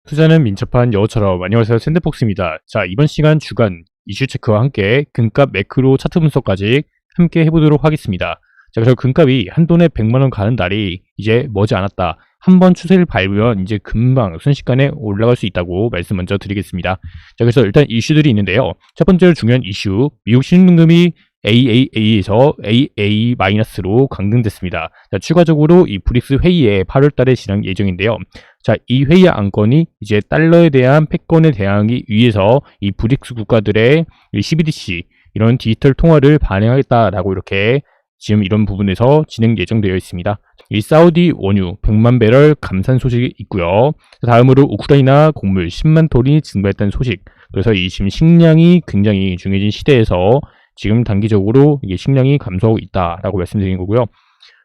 투자는 민첩한 여우처럼. 안녕하세요, 샌드폭스입니다. 자, 이번 시간 주간 이슈 체크와 함께 금값 매크로 차트 분석까지 함께 해보도록 하겠습니다. 자, 그래서 금값이 한돈에 100만원 가는 날이 이제 머지않았다. 한번 추세를 밟으면 이제 금방 순식간에 올라갈 수 있다고 말씀 먼저 드리겠습니다. 자, 그래서 일단 이슈들이 있는데요. 첫 번째로 중요한 이슈, 미국 신흥등급이 AAA에서 AA-로 강등됐습니다. 자, 추가적으로 이 브릭스 회의에 8월달에 진행 예정인데요. 자, 이 회의 안건이 이제 달러에 대한 패권에 대항하기 위해서 이 브릭스 국가들의 CBDC 이런 디지털 통화를 반영하겠다라고 이렇게 지금 이런 부분에서 진행 예정되어 있습니다. 이 사우디 원유 100만 배럴 감산 소식이 있고요. 다음으로 우크라이나 곡물 10만 톤이 증발했다는 소식. 그래서 이 지금 식량이 굉장히 중요해진 시대에서 지금 단기적으로 이게 식량이 감소하고 있다라고 말씀드린 거고요.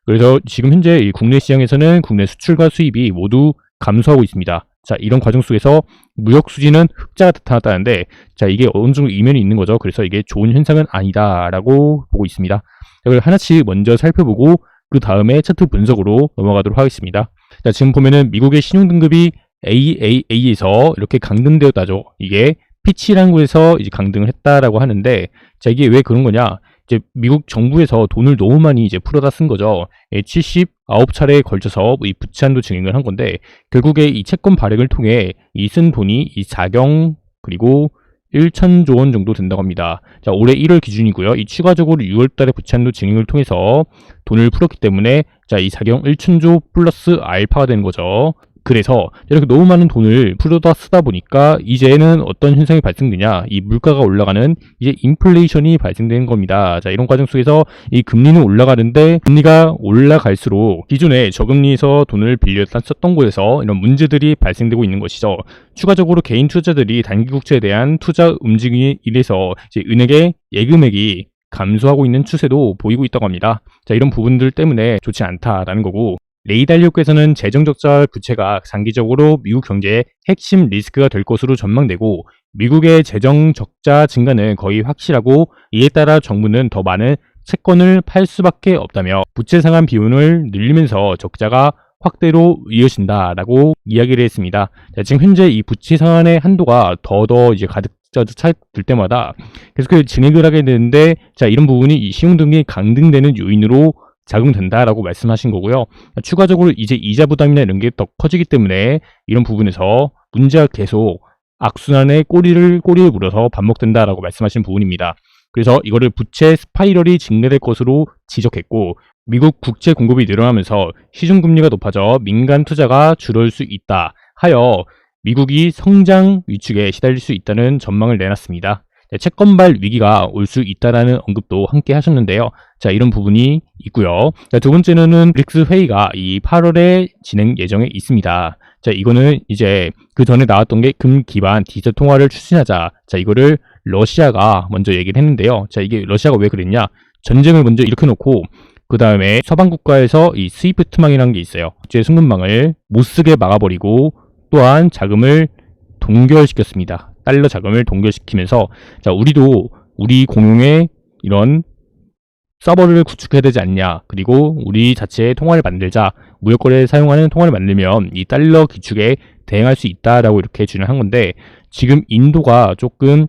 그래서 지금 현재 이 국내 시장에서는 국내 수출과 수입이 모두 감소하고 있습니다. 자, 이런 과정 속에서 무역 수지는 흑자가 나타났다는데, 자, 이게 어느 정도 이면이 있는 거죠. 그래서 이게 좋은 현상은 아니다라고 보고 있습니다. 자, 그걸 하나씩 먼저 살펴보고 그 다음에 차트 분석으로 넘어가도록 하겠습니다. 자, 지금 보면은 미국의 신용등급이 AAA에서 이렇게 강등되었다죠. 이게 피치라는 곳에서 이제 강등을 했다라고 하는데, 자, 이게 왜 그런 거냐? 이제 미국 정부에서 돈을 너무 많이 이제 풀어다 쓴 거죠. 79차례에 걸쳐서 이 부채 한도 증액을 한 건데, 결국에 이 채권 발행을 통해 이 쓴 돈이 이 자경 그리고 1천조 원 정도 된다고 합니다. 자, 올해 1월 기준이고요. 이 추가적으로 6월 달에 부채 한도 증액을 통해서 돈을 풀었기 때문에, 자, 이 자경 1천조 플러스 알파가 되는 거죠. 그래서 이렇게 너무 많은 돈을 풀어다 쓰다 보니까 이제는 어떤 현상이 발생되냐, 이 물가가 올라가는 이제 인플레이션이 발생되는 겁니다. 자, 이런 과정 속에서 이 금리는 올라가는데, 금리가 올라갈수록 기존에 저금리에서 돈을 빌려 썼던 곳에서 이런 문제들이 발생되고 있는 것이죠. 추가적으로 개인 투자자들이 단기 국채에 대한 투자 움직임에 인해서 이제 은행의 예금액이 감소하고 있는 추세도 보이고 있다고 합니다. 자, 이런 부분들 때문에 좋지 않다라는 거고, 레이 달리오께서는 재정적자 부채가 장기적으로 미국 경제의 핵심 리스크가 될 것으로 전망되고, 미국의 재정적자 증가는 거의 확실하고, 이에 따라 정부는 더 많은 채권을 팔 수밖에 없다며 부채 상환 비율을 늘리면서 적자가 확대로 이어진다라고 이야기를 했습니다. 자, 지금 현재 이 부채 상환의 한도가 더 이제 가득 차일 때마다 계속 진행을 하게 되는데, 자, 이런 부분이 이 신용등급이 강등되는 요인으로 작용된다라고 말씀하신 거고요. 추가적으로 이제 이자 부담이나 이런 게 더 커지기 때문에 이런 부분에서 문제가 계속 악순환의 꼬리를 물어서 반복된다라고 말씀하신 부분입니다. 그래서 이거를 부채 스파이럴이 증가될 것으로 지적했고, 미국 국채 공급이 늘어나면서 시중금리가 높아져 민간 투자가 줄을 수 있다 하여 미국이 성장 위축에 시달릴 수 있다는 전망을 내놨습니다. 채권발 위기가 올 수 있다라는 언급도 함께 하셨는데요. 자, 이런 부분이 있고요. 자, 두 번째는 브릭스 회의가 이 8월에 진행 예정에 있습니다. 자, 이거는 이제 그 전에 나왔던 게 금 기반 디지털 통화를 추진하자. 자, 이거를 러시아가 먼저 얘기를 했는데요. 자, 이게 러시아가 왜 그랬냐? 전쟁을 먼저 일으켜놓고 그 다음에 서방 국가에서 이 스위프트망이라는 게 있어요. 국제 송금망을 못 쓰게 막아버리고, 또한 자금을 동결시켰습니다. 달러 자금을 동결시키면서, 자, 우리도 우리 공용의 이런 서버를 구축해야 되지 않냐, 그리고 우리 자체의 통화를 만들자, 무역거래에 사용하는 통화를 만들면 이 달러 기축에 대응할 수 있다라고 이렇게 주장한 건데, 지금 인도가 조금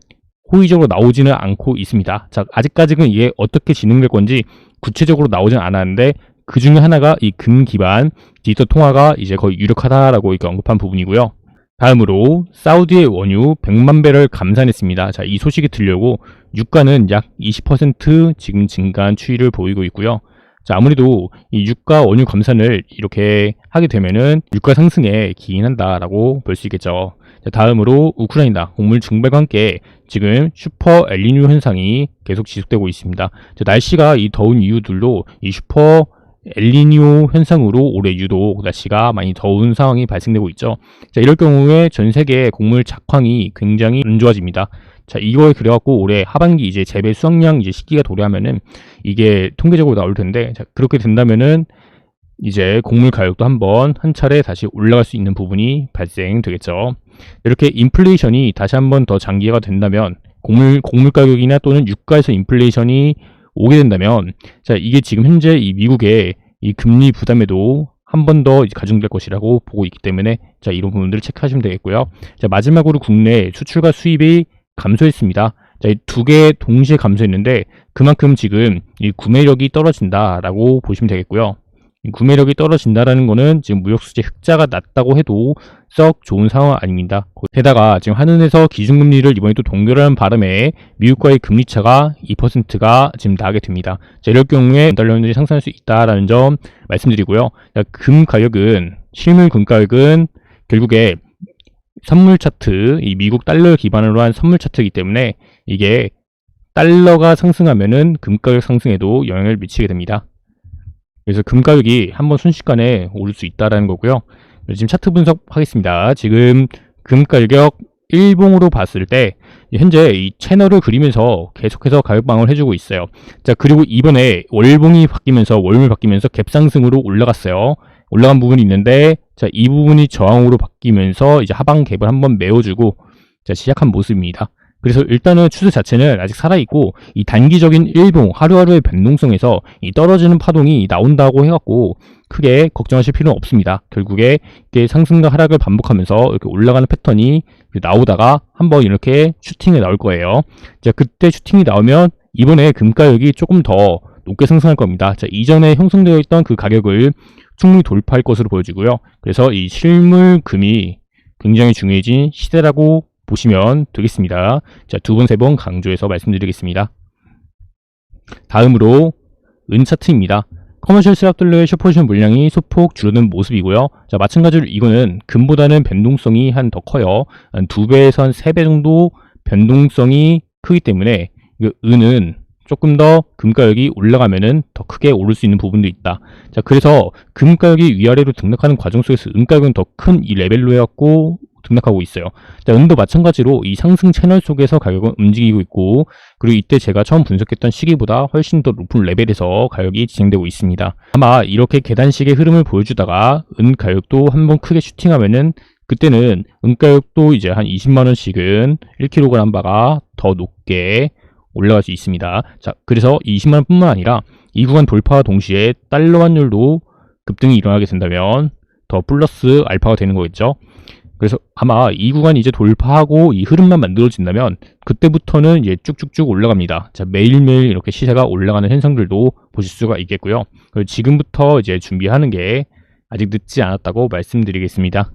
호의적으로 나오지는 않고 있습니다. 자, 아직까지는 이게 어떻게 진행될 건지 구체적으로 나오진 않았는데, 그 중에 하나가 이 금 기반 디지털 통화가 이제 거의 유력하다라고 이렇게 언급한 부분이고요. 다음으로 사우디의 원유 100만 배럴 감산했습니다. 자, 이 소식이 들려오고 유가는 약 20% 지금 증가한 추이를 보이고 있고요. 자, 아무래도 이 유가 원유 감산을 이렇게 하게 되면은 유가 상승에 기인한다라고 볼 수 있겠죠. 자, 다음으로 우크라이나 곡물 증발과 함께 지금 슈퍼 엘니뇨 현상이 계속 지속되고 있습니다. 자, 날씨가 이 더운 이유들로 이 슈퍼 엘니뇨 현상으로 올해 유독 날씨가 많이 더운 상황이 발생되고 있죠. 자, 이럴 경우에 전 세계 곡물 작황이 굉장히 안 좋아집니다. 자, 이거에 그래갖고 올해 하반기 이제 재배 수확량 이제 시기가 도래하면은 이게 통계적으로 나올 텐데, 자, 그렇게 된다면은 이제 곡물 가격도 한 차례 다시 올라갈 수 있는 부분이 발생되겠죠. 이렇게 인플레이션이 다시 한번 더 장기화가 된다면, 곡물 가격이나 또는 유가에서 인플레이션이 오게 된다면, 자, 이게 지금 현재 이 미국의 이 금리 부담에도 한 번 더 가중될 것이라고 보고 있기 때문에 자, 이런 부분들을 체크하시면 되겠고요. 자, 마지막으로 국내 수출과 수입이 감소했습니다. 자, 이 두 개 동시에 감소했는데 그만큼 지금 이 구매력이 떨어진다라고 보시면 되겠고요. 이 구매력이 떨어진다라는 거는 지금 무역수지 흑자가 났다고 해도 썩 좋은 상황 아닙니다. 게다가 지금 한은에서 기준금리를 이번에 또 동결하는 바람에 미국과의 금리차가 2%가 지금 나게 됩니다. 자, 이럴 경우에 원달러율이 상승할 수 있다라는 점 말씀드리고요. 자, 금 가격은 실물 금 가격은 결국에 선물 차트, 이 미국 달러를 기반으로 한 선물 차트이기 때문에 이게 달러가 상승하면은 금 가격 상승에도 영향을 미치게 됩니다. 그래서 금 가격이 한번 순식간에 오를 수 있다라는 거고요. 지금 차트 분석하겠습니다. 지금 금 가격 일봉으로 봤을 때 현재 이 채널을 그리면서 계속해서 가격 방어를 해주고 있어요. 자, 그리고 이번에 월봉이 바뀌면서 월물 바뀌면서 갭상승으로 올라갔어요. 올라간 부분이 있는데 자, 이 부분이 저항으로 바뀌면서 이제 하방 갭을 한번 메워주고 자, 시작한 모습입니다. 그래서 일단은 추세 자체는 아직 살아있고 이 단기적인 일봉 하루하루의 변동성에서 이 떨어지는 파동이 나온다고 해갖고 크게 걱정하실 필요는 없습니다. 결국에 이게 상승과 하락을 반복하면서 이렇게 올라가는 패턴이 나오다가 한번 이렇게 슈팅이 나올 거예요. 자, 그때 슈팅이 나오면 이번에 금 가격이 조금 더 높게 상승할 겁니다. 자, 이전에 형성되어 있던 그 가격을 충분히 돌파할 것으로 보여지고요. 그래서 이 실물 금이 굉장히 중요해진 시대라고 보시면 되겠습니다. 자, 두 번, 세 번 강조해서 말씀드리겠습니다. 다음으로 은 차트입니다. 커머셜 스랍들러의 숏포지션 물량이 소폭 줄어든 모습이고요. 자, 마찬가지로 이거는 금보다는 변동성이 한 더 커요. 한 2배에서 한 3배 정도 변동성이 크기 때문에 은은 조금 더 금가격이 올라가면은 더 크게 오를 수 있는 부분도 있다. 자, 그래서 금가격이 위아래로 등락하는 과정 속에서 은가격은 더 큰 이 레벨로 해갖고 등락하고 있어요. 자, 은도 마찬가지로 이 상승 채널 속에서 가격은 움직이고 있고, 그리고 이때 제가 처음 분석했던 시기보다 훨씬 더 높은 레벨에서 가격이 진행되고 있습니다. 아마 이렇게 계단식의 흐름을 보여주다가 은 가격도 한번 크게 슈팅하면은 그때는 은 가격도 이제 한 20만원씩은 1kg 바가 더 높게 올라갈 수 있습니다. 자, 그래서 20만원 뿐만 아니라 이 구간 돌파와 동시에 달러 환율도 급등이 일어나게 된다면 더 플러스 알파가 되는 거겠죠. 그래서 아마 이 구간이 이제 돌파하고 이 흐름만 만들어진다면 그때부터는 이제 쭉쭉쭉 올라갑니다. 자, 매일매일 이렇게 시세가 올라가는 현상들도 보실 수가 있겠고요. 그리고 지금부터 이제 준비하는 게 아직 늦지 않았다고 말씀드리겠습니다.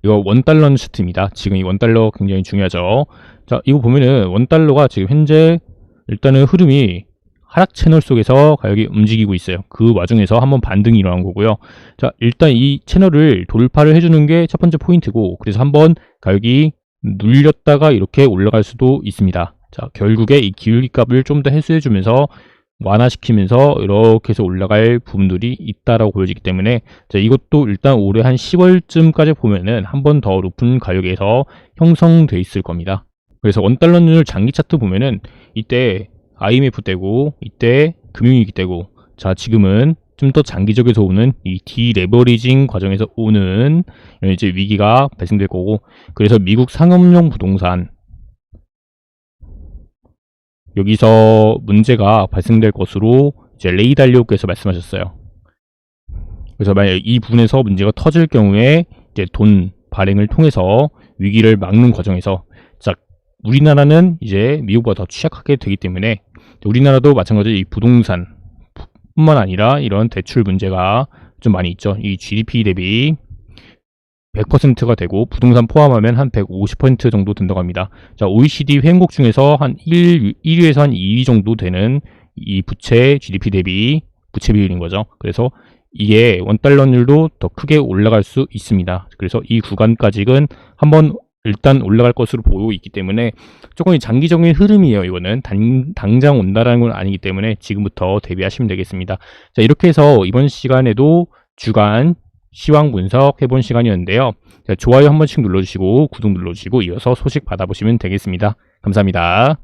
이거 원달러 차트입니다. 지금 이 원달러 굉장히 중요하죠. 자, 이거 보면은 원달러가 지금 현재 일단은 흐름이 하락 채널 속에서 가격이 움직이고 있어요. 그 와중에서 한번 반등이 일어난 거고요. 자, 일단 이 채널을 돌파를 해주는 게 첫 번째 포인트고, 그래서 한번 가격이 눌렸다가 이렇게 올라갈 수도 있습니다. 자, 결국에 이 기울기 값을 좀 더 해소해주면서 완화시키면서 이렇게 해서 올라갈 부분들이 있다라고 보여지기 때문에 자, 이것도 일단 올해 한 10월쯤까지 보면은 한 번 더 높은 가격에서 형성돼 있을 겁니다. 그래서 원달러율 장기 차트 보면은 이때 IMF 때고 이때 금융위기 때고, 자, 지금은 좀 더 장기적에서 오는 이 디레버리징 과정에서 오는 이런 이제 위기가 발생될 거고, 그래서 미국 상업용 부동산 여기서 문제가 발생될 것으로 이제 레이 달리오께서 말씀하셨어요. 그래서 만약 이 부분에서 문제가 터질 경우에 이제 돈 발행을 통해서 위기를 막는 과정에서, 자, 우리나라는 이제 미국보다 더 취약하게 되기 때문에 우리나라도 마찬가지로 이 부동산 뿐만 아니라 이런 대출 문제가 좀 많이 있죠. 이 GDP 대비 100%가 되고 부동산 포함하면 한 150% 정도 된다고 합니다. 자, OECD 회원국 중에서 한 1위에서 한 2위 정도 되는 이 부채 GDP 대비 부채 비율인 거죠. 그래서 이게 원달러율도 더 크게 올라갈 수 있습니다. 그래서 이 구간까지는 한번 일단 올라갈 것으로 보이고 있기 때문에 조금 장기적인 흐름이에요. 이거는 당장 온다라는 건 아니기 때문에 지금부터 대비하시면 되겠습니다. 자, 이렇게 해서 이번 시간에도 주간 시황 분석 해본 시간이었는데요. 자, 좋아요 한 번씩 눌러주시고 구독 눌러주시고 이어서 소식 받아보시면 되겠습니다. 감사합니다.